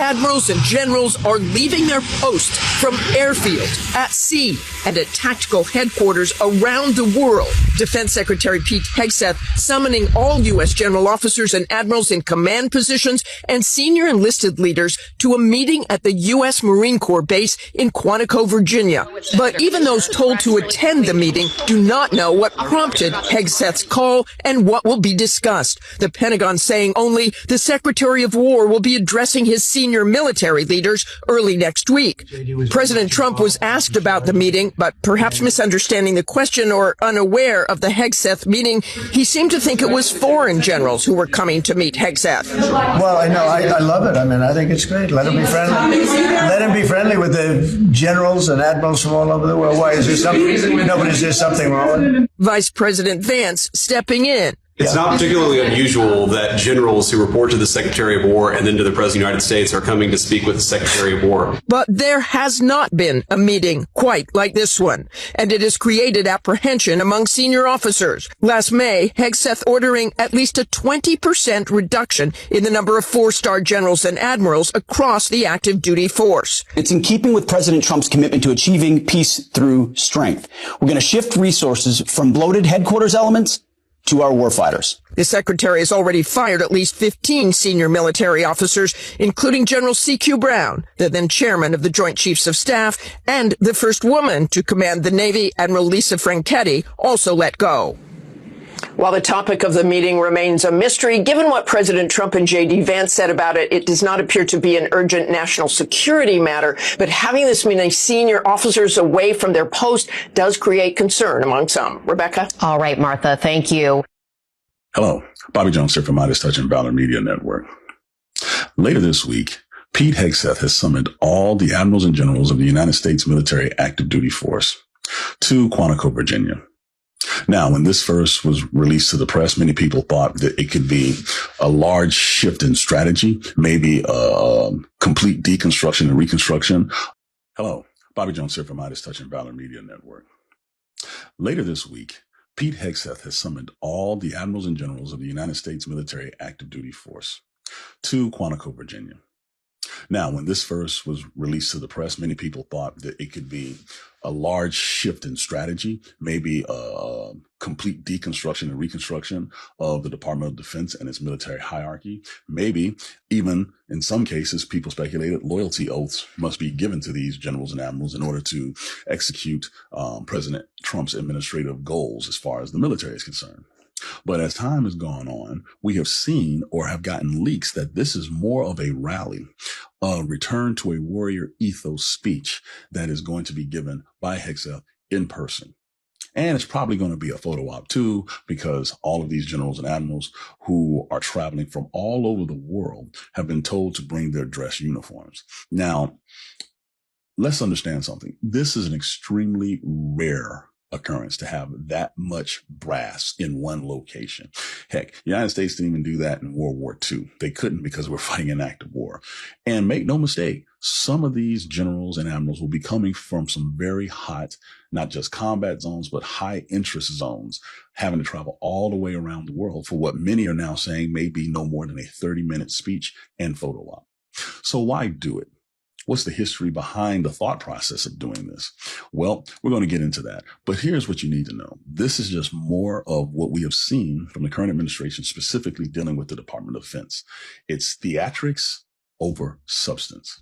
admirals and generals are leaving their posts from airfields, at sea, and at tactical headquarters around the world. Defense Secretary Pete Hegseth summoning all U.S. general officers and admirals in command positions and senior enlisted leaders to a meeting at the U.S. Marine Corps base in Quantico, Virginia. But even those told to attend the meeting do not know what prompted Hegseth's call and what will be discussed. The Pentagon saying only the Secretary of War will be addressing his senior military leaders early next week. President Trump was asked about the meeting, but perhaps misunderstanding the question or unaware of the Hegseth meeting, he seemed to think it was foreign generals who were coming to meet Hegseth. Well, I know. I love it. I mean, I think it's great. Let him be friendly. Let him be friendly with the generals and admirals from all over the world. Why is there something? No, but is there something wrong with it? Vice President Vance stepping in. It's not particularly unusual that generals who report to the Secretary of War and then to the President of the United States are coming to speak with the Secretary of War. But there has not been a meeting quite like this one, and it has created apprehension among senior officers. Last May, Hegseth ordering at least a 20% reduction in the number of four-star generals and admirals across the active duty force. It's in keeping with President Trump's commitment to achieving peace through strength. We're going to shift resources from bloated headquarters elements to our warfighters. The secretary has already fired at least 15 senior military officers, including General C.Q. Brown, the then chairman of the Joint Chiefs of Staff, and the first woman to command the Navy, Admiral Lisa Franchetti, also let go. While the topic of the meeting remains a mystery, given what President Trump and J.D. Vance said about it, it does not appear to be an urgent national security matter. But having this many senior officers away from their post does create concern among some. Rebecca? All right, Martha, thank you. Hello, Bobby Jones here from Midas Touch and Valor Media Network. Later this week, Pete Hegseth has summoned all the admirals and generals of the United States military active duty force to Quantico, Virginia. Now, when this first was released to the press, many people thought that it could be a large shift in strategy, maybe a complete deconstruction and reconstruction. Hello, Bobby Jones here from Midas Touch and Valor Media Network. Later this week, Pete Hegseth has summoned all the admirals and generals of the United States military active duty force to Quantico, Virginia. Now, when this first was released to the press, many people thought that it could be a large shift in strategy, maybe a complete deconstruction and reconstruction of the Department of Defense and its military hierarchy. Maybe even in some cases, people speculated loyalty oaths must be given to these generals and admirals in order to execute President Trump's administrative goals as far as the military is concerned. But as time has gone on, we have seen or have gotten leaks that this is more of a rally, a return to a warrior ethos speech that is going to be given by Hegseth in person. And it's probably going to be a photo op too, because all of these generals and admirals who are traveling from all over the world have been told to bring their dress uniforms. Now, let's understand something. This is an extremely rare occurrence to have that much brass in one location. Heck, the United States didn't even do that in World War II. They couldn't because we're fighting an active war. And make no mistake, some of these generals and admirals will be coming from some very hot, not just combat zones, but high interest zones, having to travel all the way around the world for what many are now saying may be no more than a 30-minute speech and photo op. So why do it? What's the history behind the thought process of doing this? Well, we're going to get into that. But here's what you need to know. This is just more of what we have seen from the current administration, specifically dealing with the Department of Defense. It's theatrics over substance.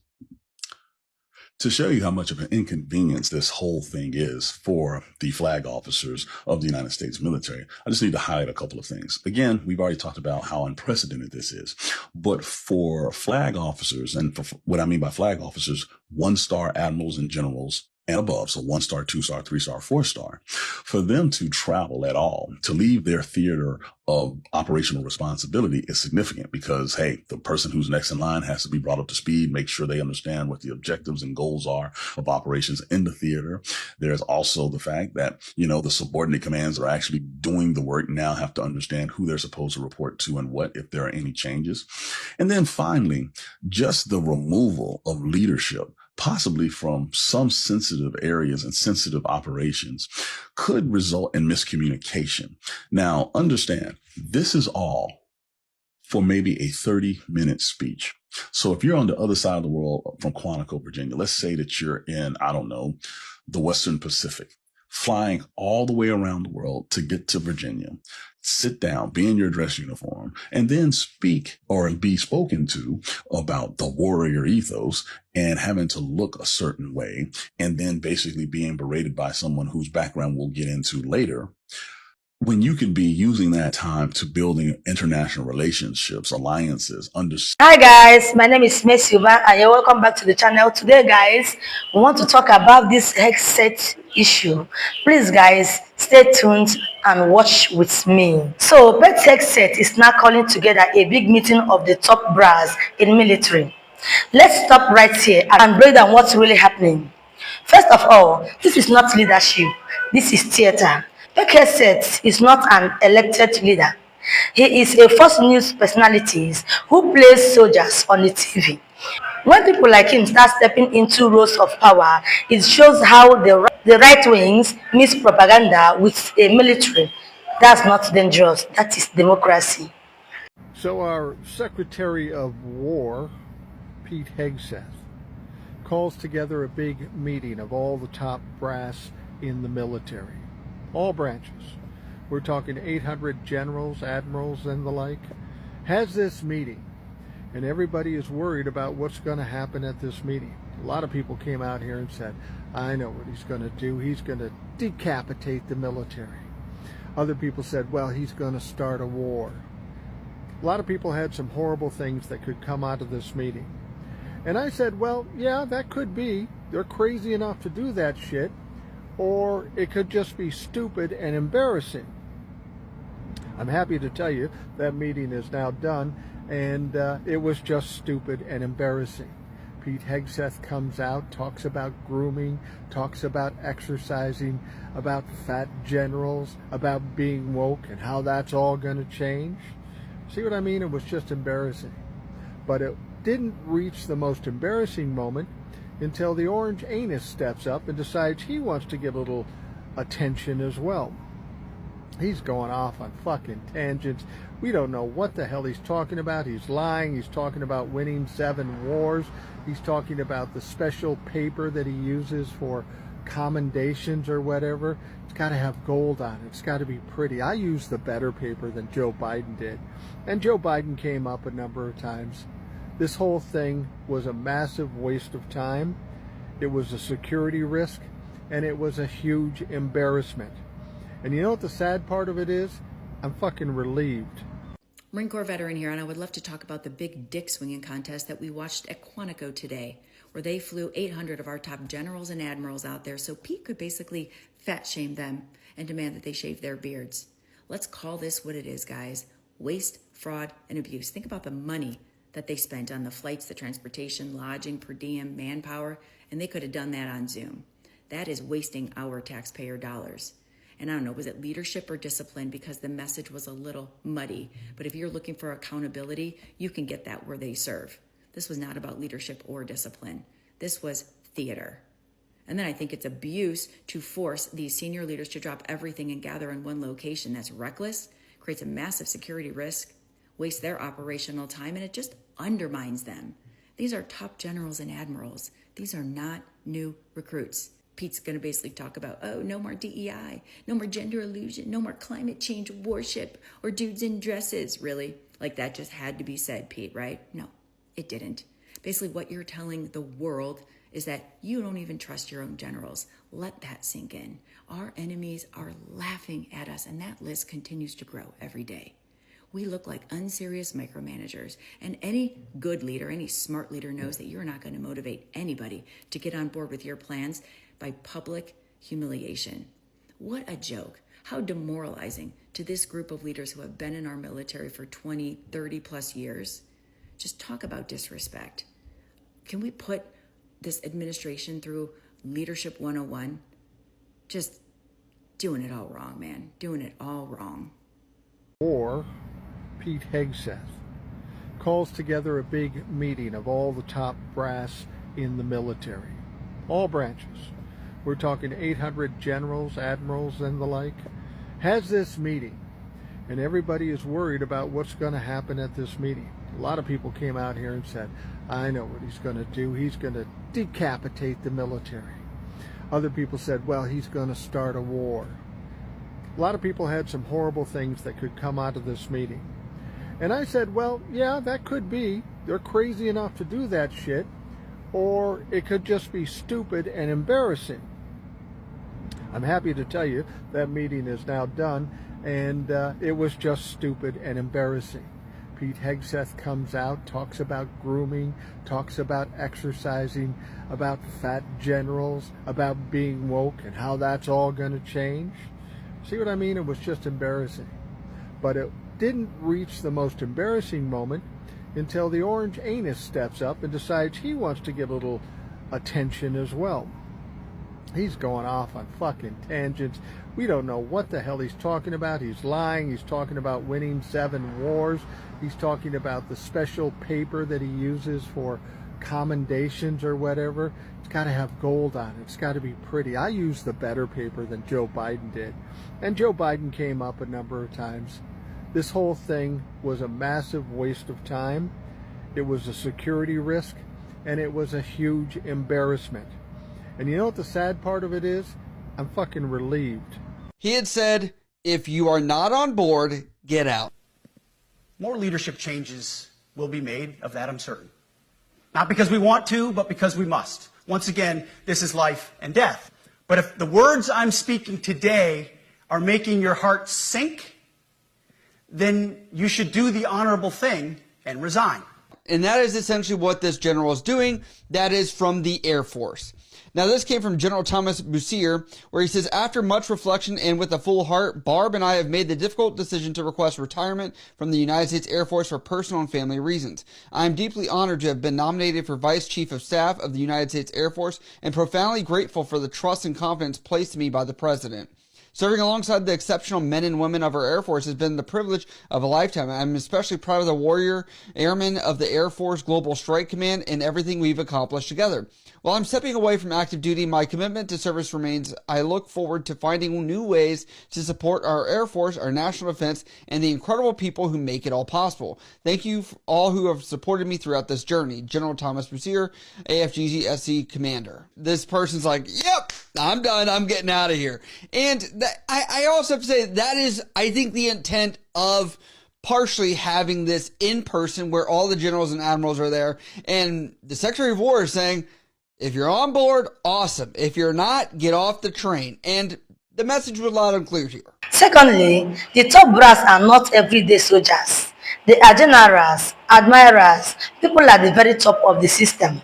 To show you how much of an inconvenience this whole thing is for the flag officers of the United States military, I just need to highlight a couple of things. Again, we've already talked about how unprecedented this is, but for flag officers, and for what I mean by flag officers, one-star admirals and generals and above, so 1-star, 2-star, 3-star, 4-star, for them to travel at all, to leave their theater of operational responsibility is significant because, hey, the person who's next in line has to be brought up to speed, make sure they understand what the objectives and goals are of operations in the theater. There's also the fact that, the subordinate commands that are actually doing the work now have to understand who they're supposed to report to and what, if there are any changes. And then finally, just the removal of leadership, possibly from some sensitive areas and sensitive operations, could result in miscommunication. Now, understand, this is all for maybe a 30-minute speech. So if you're on the other side of the world from Quantico, Virginia, let's say that you're in, I don't know, the Western Pacific, flying all the way around the world to get to Virginia, sit down, be in your dress uniform, and then speak or be spoken to about the warrior ethos and having to look a certain way, and then basically being berated by someone whose background we'll get into later, when you can be using that time to building international relationships, alliances, Hi guys, my name is Messi and you're welcome back to the channel. Today guys, we want to talk about this Hegseth issue. Please guys, stay tuned and watch with me. So Hegseth is now calling together a big meeting of the top brass in military. Let's stop right here and break down what's really happening. First of all, this is not leadership, this is theater. Hegseth is not an elected leader. He is a Fox News personality who plays soldiers on the TV. When people like him start stepping into roles of power, it shows how the right wings mix propaganda with a military. That's not dangerous. That is democracy. So our Secretary of War, Pete Hegseth, calls together a big meeting of all the top brass in the military, all branches. We're talking 800 generals, admirals, and the like, has this meeting. And everybody is worried about what's going to happen at this meeting. A lot of people came out here and said, I know what he's going to do. He's going to decapitate the military. Other people said, well, he's going to start a war. A lot of people had some horrible things that could come out of this meeting. And I said, well, yeah, that could be. They're crazy enough to do that shit. Or it could just be stupid and embarrassing. I'm happy to tell you that meeting is now done, and it was just stupid and embarrassing. Pete Hegseth comes out, talks about grooming, talks about exercising, about fat generals, about being woke and how that's all going to change. See what I mean? It was just embarrassing. But it didn't reach the most embarrassing moment until the orange anus steps up and decides he wants to give a little attention as well. He's going off on fucking tangents. We don't know what the hell he's talking about. He's lying. He's talking about winning 7 wars. He's talking about the special paper that he uses for commendations or whatever. It's got to have gold on it. It's got to be pretty. I use the better paper than Joe Biden did. And Joe Biden came up a number of times. This whole thing was a massive waste of time. It was a security risk, and it was a huge embarrassment. And you know what the sad part of it is? I'm fucking relieved. Marine Corps veteran here, and I would love to talk about the big dick swinging contest that we watched at Quantico today, where they flew 800 of our top generals and admirals out there so Pete could basically fat shame them and demand that they shave their beards. Let's call this what it is, guys. Waste, fraud, and abuse. Think about the money that they spent on the flights, the transportation, lodging, per diem, manpower, and they could have done that on Zoom. That is wasting our taxpayer dollars. And I don't know, was it leadership or discipline? Because the message was a little muddy. But if you're looking for accountability, you can get that where they serve. This was not about leadership or discipline. This was theater. And then I think it's abuse to force these senior leaders to drop everything and gather in one location. That's reckless, creates a massive security risk, wastes their operational time, and it just undermines them. These are top generals and admirals. These are not new recruits. Pete's going to basically talk about, oh, no more DEI, no more gender illusion, no more climate change worship or dudes in dresses. Really? Like that just had to be said, Pete, right? No, it didn't. Basically, what you're telling the world is that you don't even trust your own generals. Let that sink in. Our enemies are laughing at us, and that list continues to grow every day. We look like unserious micromanagers, and any good leader, any smart leader knows that you're not going to motivate anybody to get on board with your plans by public humiliation. What a joke. How demoralizing to this group of leaders who have been in our military for 20, 30 plus years. Just talk about disrespect. Can we put this administration through Leadership 101? Just doing it all wrong, man. Doing it all wrong. Or Pete Hegseth calls together a big meeting of all the top brass in the military, all branches. We're talking 800 generals, admirals, and the like, has this meeting. And everybody is worried about what's going to happen at this meeting. A lot of people came out here and said, I know what he's going to do. He's going to decapitate the military. Other people said, well, he's going to start a war. A lot of people had some horrible things that could come out of this meeting. And I said, well, yeah, that could be. They're crazy enough to do that shit. Or it could just be stupid and embarrassing. I'm happy to tell you that meeting is now done, and it was just stupid and embarrassing. Pete Hegseth comes out, talks about grooming, talks about exercising, about fat generals, about being woke, and how that's all going to change. See what I mean? It was just embarrassing. But it didn't reach the most embarrassing moment until the orange anus steps up and decides he wants to get a little attention as well. He's going off on fucking tangents. We don't know what the hell he's talking about. He's lying. He's talking about winning 7 wars. He's talking about the special paper that he uses for commendations or whatever. It's got to have gold on it. It's got to be pretty. I use the better paper than Joe Biden did. And Joe Biden came up a number of times. This whole thing was a massive waste of time. It was a security risk, and it was a huge embarrassment. And you know what the sad part of it is? I'm fucking relieved. He had said, if you are not on board, get out. More leadership changes will be made, of that I'm certain. Not because we want to, but because we must. Once again, this is life and death. But if the words I'm speaking today are making your heart sink, then you should do the honorable thing and resign. And that is essentially what this general is doing. That is from the Air Force. Now, this came from General Thomas Bussier, where he says, after much reflection and with a full heart, Barb and I have made the difficult decision to request retirement from the United States Air Force for personal and family reasons. I am deeply honored to have been nominated for Vice Chief of Staff of the United States Air Force and profoundly grateful for the trust and confidence placed in me by the President. Serving alongside the exceptional men and women of our Air Force has been the privilege of a lifetime. I'm especially proud of the warrior airmen of the Air Force Global Strike Command and everything we've accomplished together. While I'm stepping away from active duty, my commitment to service remains. I look forward to finding new ways to support our Air Force, our national defense, and the incredible people who make it all possible. Thank you all who have supported me throughout this journey. General Thomas Bussier, AFGC SC Commander. This person's like, yep, I'm done. I'm getting out of here. And I also have to say that is, I think, the intent of partially having this in person where all the generals and admirals are there. And the Secretary of War is saying, if you're on board, awesome. If you're not, get off the train. And the message was loud and clear here. Secondly, the top brass are not everyday soldiers. They are generals, admirals, people at the very top of the system.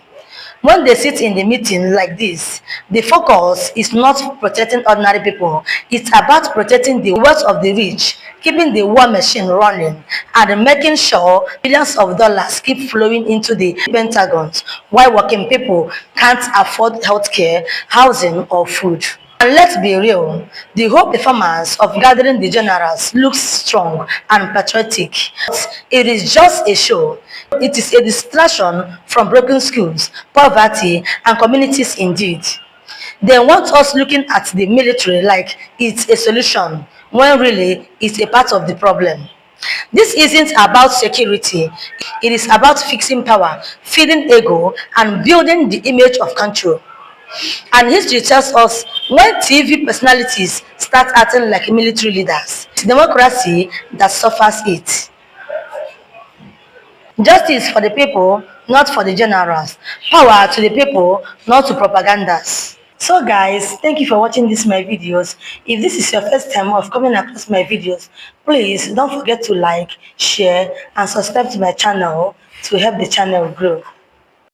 When they sit in the meeting like this, the focus is not protecting ordinary people. It's about protecting the wealth of the rich, keeping the war machine running, and making sure billions of dollars keep flowing into the Pentagon while working people can't afford healthcare, housing, or food. And let's be real, the whole performance of gathering the generals looks strong and patriotic. It is just a show. It is a distraction from broken schools, poverty, and communities indeed. They want us looking at the military like it's a solution, when really it's a part of the problem. This isn't about security. It is about fixing power, feeding ego, and building the image of control. And history tells us when TV personalities start acting like military leaders, it's democracy that suffers it. Justice for the people, not for the generals. Power to the people, not to propagandas. So guys, thank you for watching my videos. If this is your first time of coming across my videos, please don't forget to like, share, and subscribe to my channel to help the channel grow.